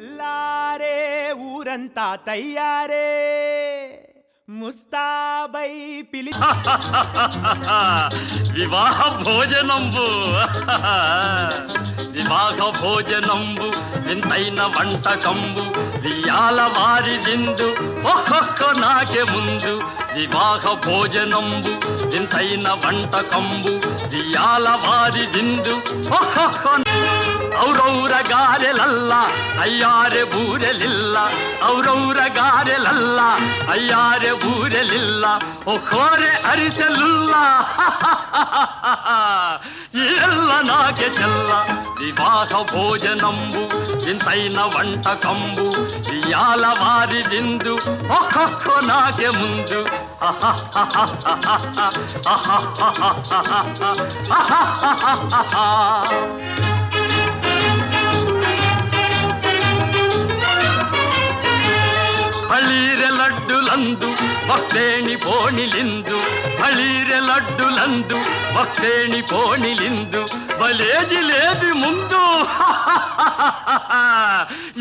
తెల్లారే ఊరంతా తయ్యారే ముస్తాబై పిలి వివాహ భోజనంబు వివాహ భోజనంబు వింతైన వంటకంబు వియాల వారి విందు ఒక్కొక్క నాకే ముందు వివాహ భోజనంబు వింతైన వంటకంబు వియాల వారి విందు ఒక్కొక్క ಔರೌರ ಗಾರೆಲಲ್ಲ ಅಯ್ಯಾರೆ ಬೂರೆಲಿಲ್ಲ ಔರೌರ ಗಾರೆಲಲ್ಲ ಅಯ್ಯಾರೆ ಬೂರೆಲಿಲ್ಲ ಒಕ್ಕೋರೆ ಅರಿಸಲಿಲ್ಲ ಎಲ್ಲ ನಾಕೆ ಚೆಲ್ಲ ವಿವಾಹ ಭೋಜನಂಬು ಇಂತೈನ వంటకంబు ఇయాల వారి విందు ఒక్కొక్క నాకే ముందు ಬಳೀರೆ ಲಡ್ಡುಲಂದು ಭಕ್ತೇಣಿ ಪೋಣಿಲಿಂದು ಬಳೀರೆ ಲಡ್ಡುಲಂದು ಭಕ್ತೇಣಿ ಪೋಣಿಲಿಂದು ಬಲೇ ಜಿಲೇಬಿ ಮುಂದು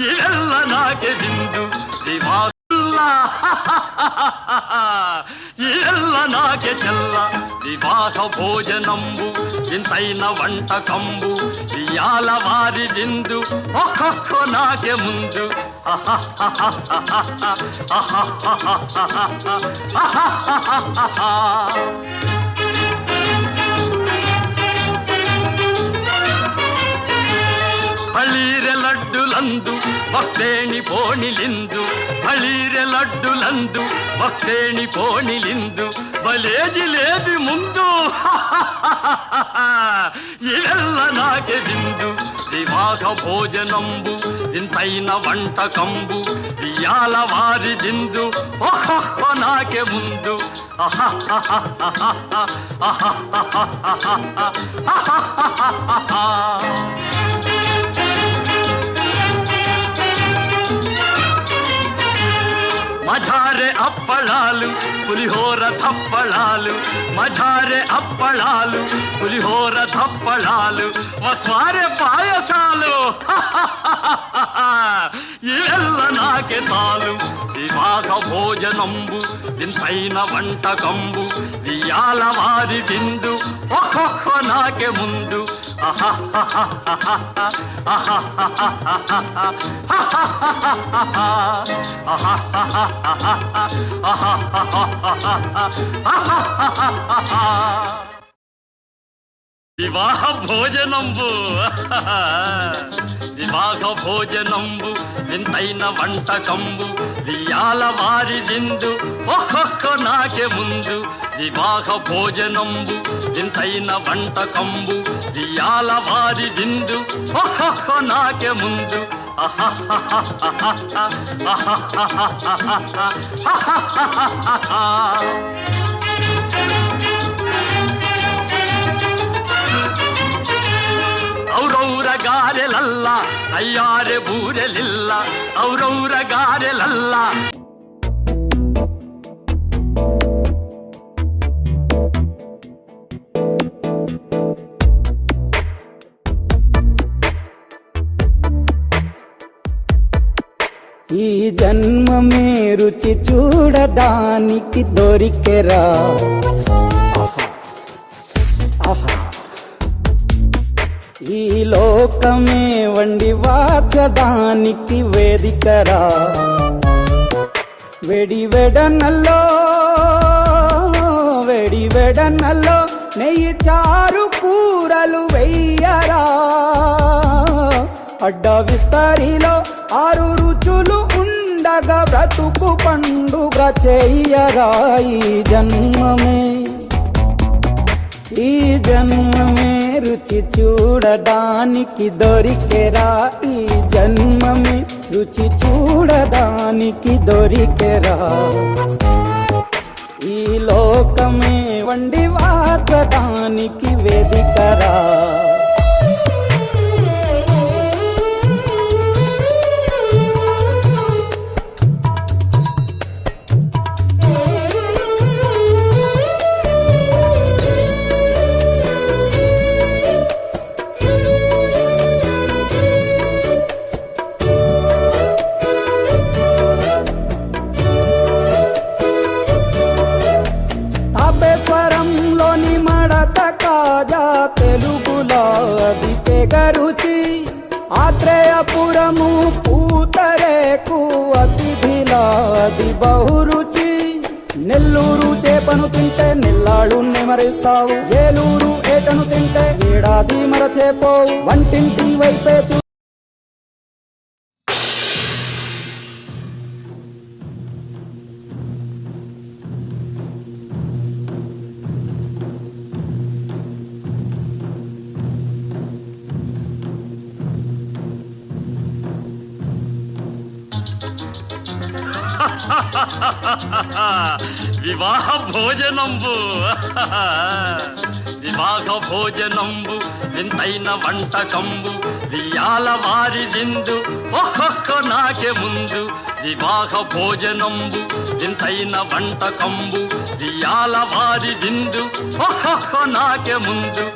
ಇವೆಲ್ಲ ನಾಕೆ ಬಿಂದು ದಿವಾಲ್ಲ ಇವೆಲ್ಲ ನಾಕೆ ಚೆಲ್ಲ ವಿವಾಹ ಭೋಜನಂಬು ಇಂತೈನ వంటకంబు ఇయాల వారి విందు ఒక్కొక్క నాకే ముందు ಬಳೀರೆ ಲಡ್ಡುಲಂದು ಭಕ್ತೇಣಿ ಪೋಣಿಲಿಂದು ಬಳೀರೆ ಲಡ್ಡುಲಂದು ಭಕ್ತೇಣಿ ಪೋಣಿಲಿಂದು ಬಲೇ ಜಿಲೇಬಿ ಮುಂದು ಇವೆಲ್ಲ ನಾಕೆ ಬಿಂದು ವಿವಾಹ ಭೋಜನಂಬು ಇಂತೈನ వంటకంబు ఇయాల వారి విందు ఒక్కొక్క నాకే ముందు మజారే అప్పళాలు పులిహోర థప్పళాలు మజారే అప్పళాలు పులిహోర థప్పళాలు వస్వారే పాయసాలు ఇವೆಲ್ಲ నాకే తాలు వివాహ భోజనంబు ఇంతైన వంటకంబు ఇయాల వారి విందు ఒక్కొక్క నాకే ముందు వివాహ భోజనంబు వివాహ భోజనంబు వింతైన వంటకంబు వియాల వారి విందు ఒక్కొక్క నాకే ముందు వివాహ భోజనంబు వింతైన వంటకంబు వియాల వారి విందు ఒక్కొక్క నాకే ముందు ಔರೌರ ಗಾರೆಲಲ್ಲ ಅಯ್ಯಾರೆ ಬೂರೆಲಿಲ್ಲ ಔರೌರ ಗಾರೆಲಲ್ಲ ఈ జన్మమే రుచి చూడడానికి దొరికెరా ఈ లోకమే వండి వాచడానికి వేదికరా వెడి వెడనల్లో నెయ్యి చారు కూరలు వెయ్యరా అడ్డ విస్తరిలో 6 రుచులు ఉండగా బ్రతుకు పండుగ చెయ్యరా ఈ జన్మమే రుచి చూడడానికి దొరికెరా ఈ జన్మమే రుచి చూడడానికి దొరికెరా ఈ లోకమే వండి వాచడానికి వేదికరా మంచము పూతరేకు అతిథిలాది బహురుచి నెల్లూరు చేపను తింటే నెల్లాళ్ళు నెమరిస్తావు ఏలూరు ఏటను తింటే ఏడాది మరచేపోవు వంటింటి వైపే వివాహ భోజనంబు వివాహ భోజనంబు వింతైన వంటకంబు వియాల వారి విందు ఒక్కొక్క నాకే ముందు వివాహ భోజనంబు వింతైన వంటకంబు వియాల వారి విందు ఒక్కొక్క నాకే ముందు